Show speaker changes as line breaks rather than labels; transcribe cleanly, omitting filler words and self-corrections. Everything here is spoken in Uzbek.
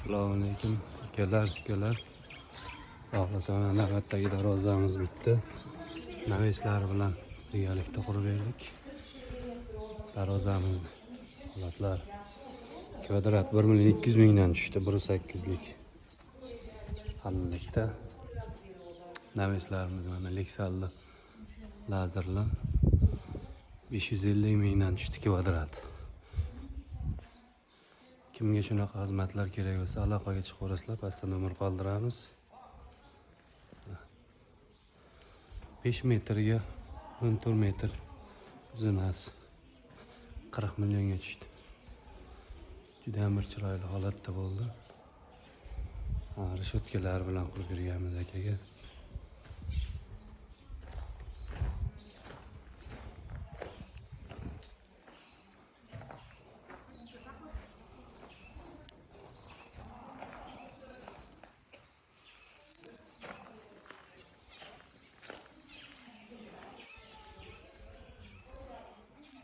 Assalomu alaykum akalar. Xohlasa mana navbatdagi darvozamiz bitdi. Naveslar bilan birgalikda qurib berdik. Darvozamiz holatlar kvadrat 1.200.000 dan tushdi, 1.8 lik. Qalinlikda. Naveslarimiz mana Lexalli lazerli 550.000 dan tushdi kvadrat. Kimga shunaqa xizmatlar kerak bo'lsa aloqaga chiqaverasizlar, pastda nomer qoldiramiz. 5 metrga 14 metr uzunasi 40 millionga tushdi. Juda ham bir chiroyli holatda bo'ldi. Rishotkalar bilan qurib berganmiz akaga.